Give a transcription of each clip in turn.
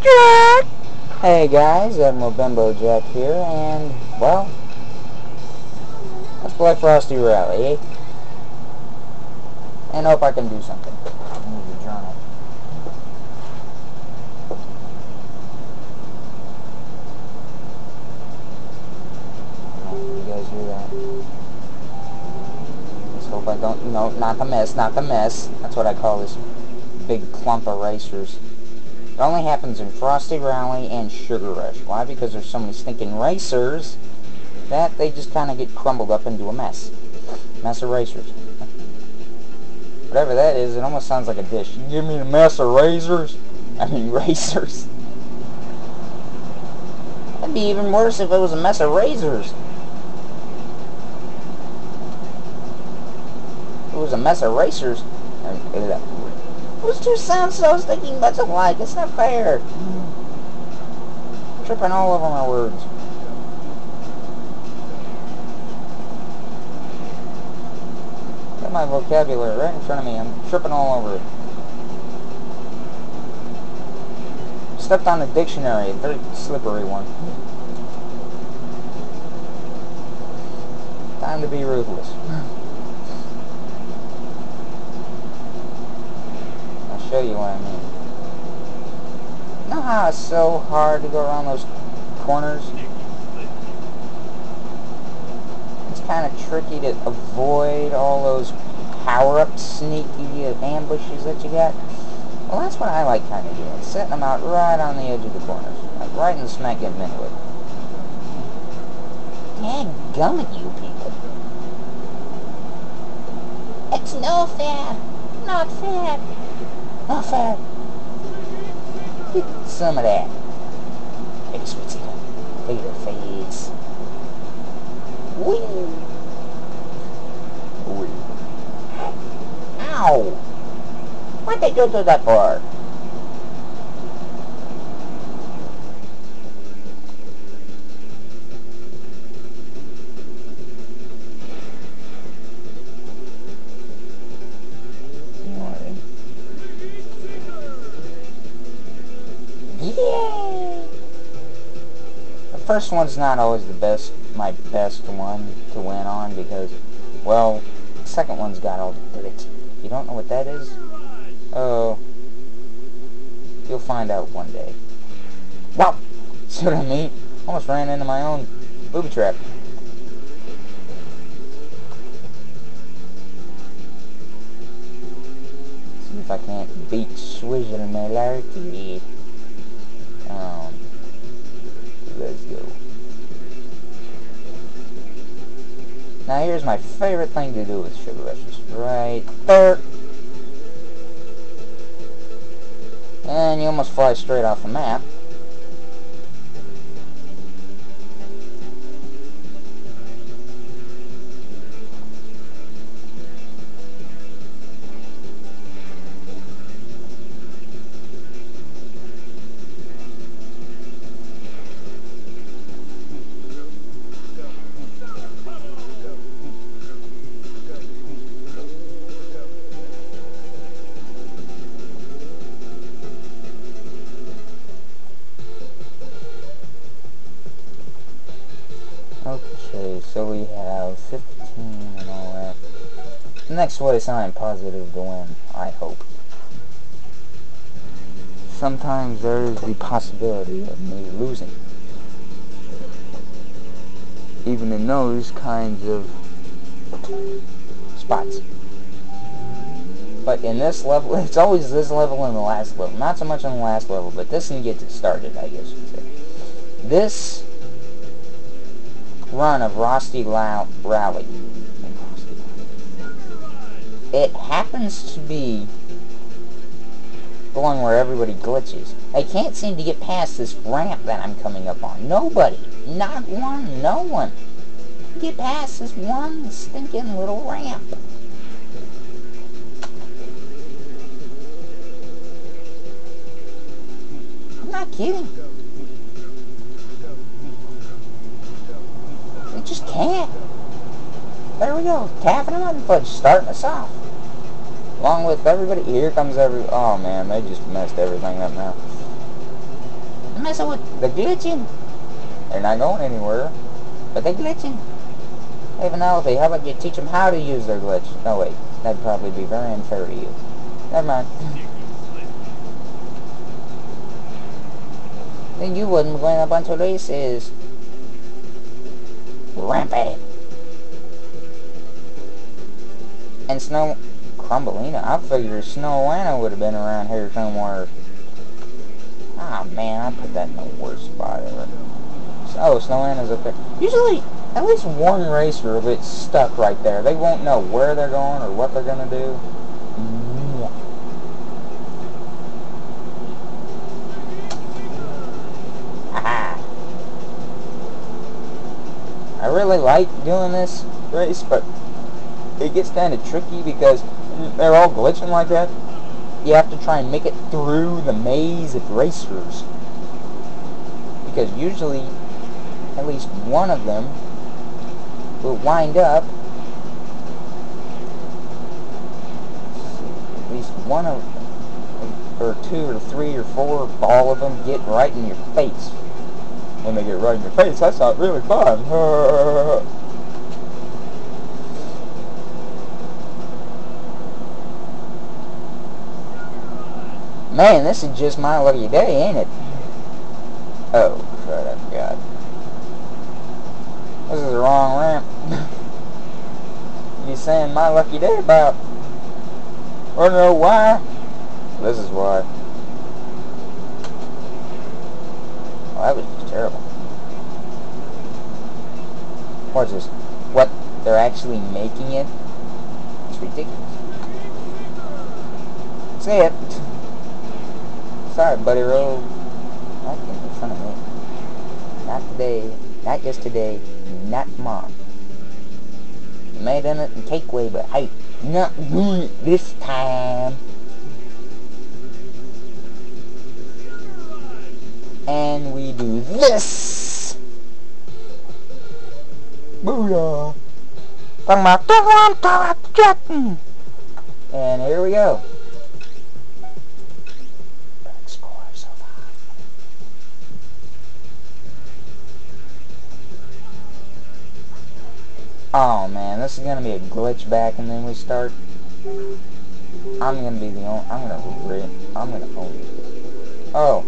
Jack! Hey guys, Admiral Bimbo Jack here, and, well, let's play Frosty Rally, eh? And hope I can do something. I need a journal. Oh, you guys hear that? Let's hope I don't, no, not the mess, not the mess. That's what I call this big clump of racers. It only happens in Frosty Rally and Sugar Rush. Why? Because there's so many stinking racers that they just kind of get crumbled up into a mess. Mess of racers. Whatever that is, it almost sounds like a dish. You give me a mess of razors? I mean, racers. That'd be even worse if it was a mess of razors. If it was a mess of racers. Those two sound so stinking much alike. It's not fair. Tripping all over my words. Got my vocabulary right in front of me. I'm tripping all over it. Stepped on a dictionary, a very slippery one. Time to be ruthless. Show you what I mean. You know how it's so hard to go around those corners? It's kind of tricky to avoid all those power-up sneaky ambushes that you got. Well, that's what I like kind of doing. Setting them out right on the edge of the corners. Like right in the smack in the middle of it. Dadgummit, you people. It's no fair. Not fair. Not fair. Get some of that. Take a sweet seat. Take your face. Whee! Whee. Ow! What'd they do that for? Yay! The first one's not always my best one to win on because, well, the second one's got all the bullets. You don't know what that is? Oh, you'll find out one day. Wow! See what I mean? Almost ran into my own booby trap. See if I can't beat Swizzle Malarkey. Let's go. Now here's my favorite thing to do with Sugar Rushes. Right there. And you almost fly straight off the map. Okay, so we have 15 and all that. The next place I'm positive to win, I hope. Sometimes there is the possibility of me losing. Even in those kinds of spots. But in this level, it's always this level and the last level. Not so much on the last level, but this can get it started, I guess you could say. This run of Frosty Rally. It happens to be the one where everybody glitches. I can't seem to get past this ramp that I'm coming up on. Nobody. Not one. No one. Get past this one stinking little ramp. I'm not kidding. Just can't. There we go. Tapping them on the foot, starting us off. Along with everybody. Here comes oh man, they just messed everything up now. messing with... They're glitching. They're not going anywhere. But they're glitching. They have an elevator. How about you teach them how to use their glitch? No, wait. That'd probably be very unfair to you. Never mind. Then you wouldn't win a bunch of races. Rampant. And Snow... Crumbleina? I figured Snowlana would have been around here somewhere. Ah, man, I put that in the worst spot ever. Oh, Snowlana's up there. Usually, at least one racer will get stuck right there. They won't know where they're going or what they're going to do. Aha! I really like doing this race, but it gets kind of tricky because they're all glitching like that. You have to try and make it through the maze of racers. Because usually, at least one of them will wind up. At least one of, or two or three or four, all of them get right in your face. When they get right in your face, that's not really fun. Man, this is just my lucky day, ain't it? Oh, crud, I forgot. This is the wrong ramp. You saying my lucky day about? I don't know why. This is why. Oh, that was just terrible. Watch this. What? They're actually making it? It's ridiculous. See it. Sorry, Buddy Road. Not in front of me. Not today. Not yesterday. Not tomorrow. You may have done it in takeaway, but hey, not doing it this time. And we do this. Booyah. And here we go. Oh man, this is gonna be a glitch back and then we start. I'm gonna be the only. I'm gonna own it. Oh.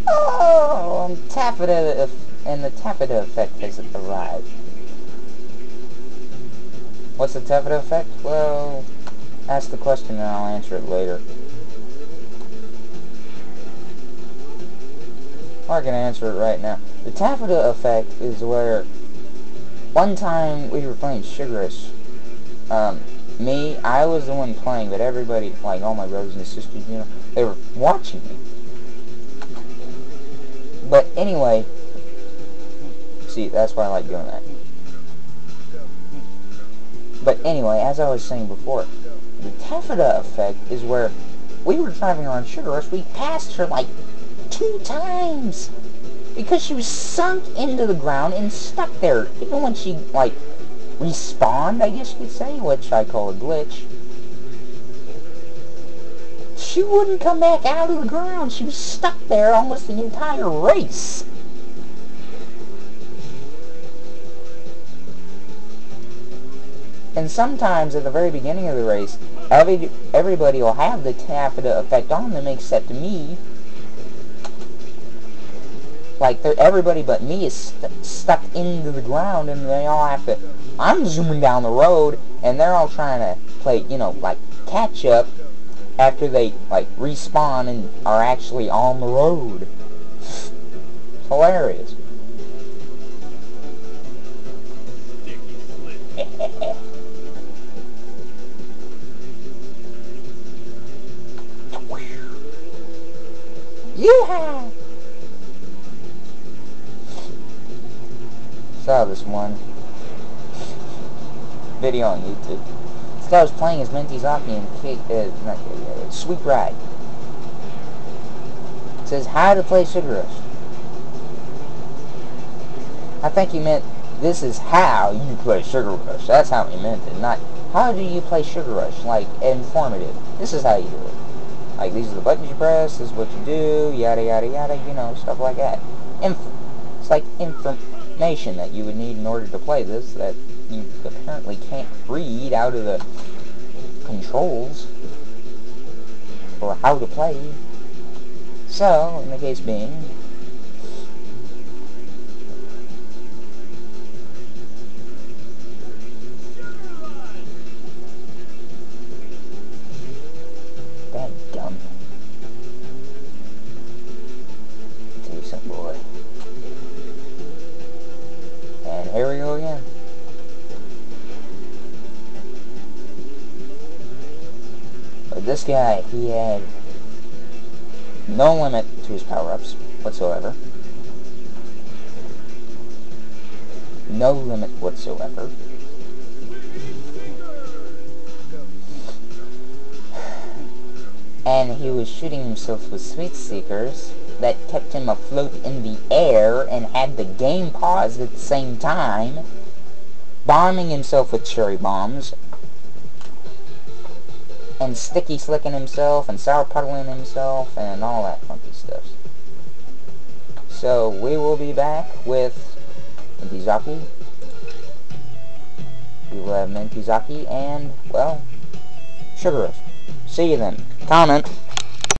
Oh, and the taffeta effect has arrived. What's the taffeta effect? Well, ask the question and I'll answer it later. Or I can answer it right now. The taffeta effect is where one time we were playing Sugar Rush. I was the one playing, but everybody, like all my brothers and sisters, you know, they were watching me. But anyway, see, that's why I like doing that. But anyway, as I was saying before, the taffeta effect is where we were driving around Sugar Rush, we passed her like 2 times. Because she was sunk into the ground and stuck there. Even when she, like, respawned, I guess you could say, which I call a glitch. She wouldn't come back out of the ground. She was stuck there almost the entire race. And sometimes at the very beginning of the race, everybody will have the taffeta effect on them except me. Like, everybody but me is stuck into the ground, and they all have to... I'm zooming down the road, and they're all trying to play, you know, like, catch up after they, like, respawn and are actually on the road. It's hilarious. Yeah! Saw this one video on YouTube. This guy was playing as Minty, Zaki in Sweet Ride. It says how to play Sugar Rush. I think he meant this is how you play Sugar Rush. That's how he meant it, not how do you play Sugar Rush, like informative. This is how you do it. Like, these are the buttons you press, this is what you do, yada yada yada, you know, stuff like that. It's like information that you would need in order to play this that you apparently can't read out of the controls for how to play. So, in the case being, dadgum. Tell you something, boy. And here we go again. But this guy, he had no limit to his power-ups whatsoever. No limit whatsoever. And he was shooting himself with sweet seekers that kept him afloat in the air and had the game paused at the same time, bombing himself with cherry bombs, and sticky slicking himself, and sour puddling himself, and all that funky stuff. So, we will be back with Minty, Zaki. We will have Minty, Zaki, and, well, Sugar Rush. See you then. Comment.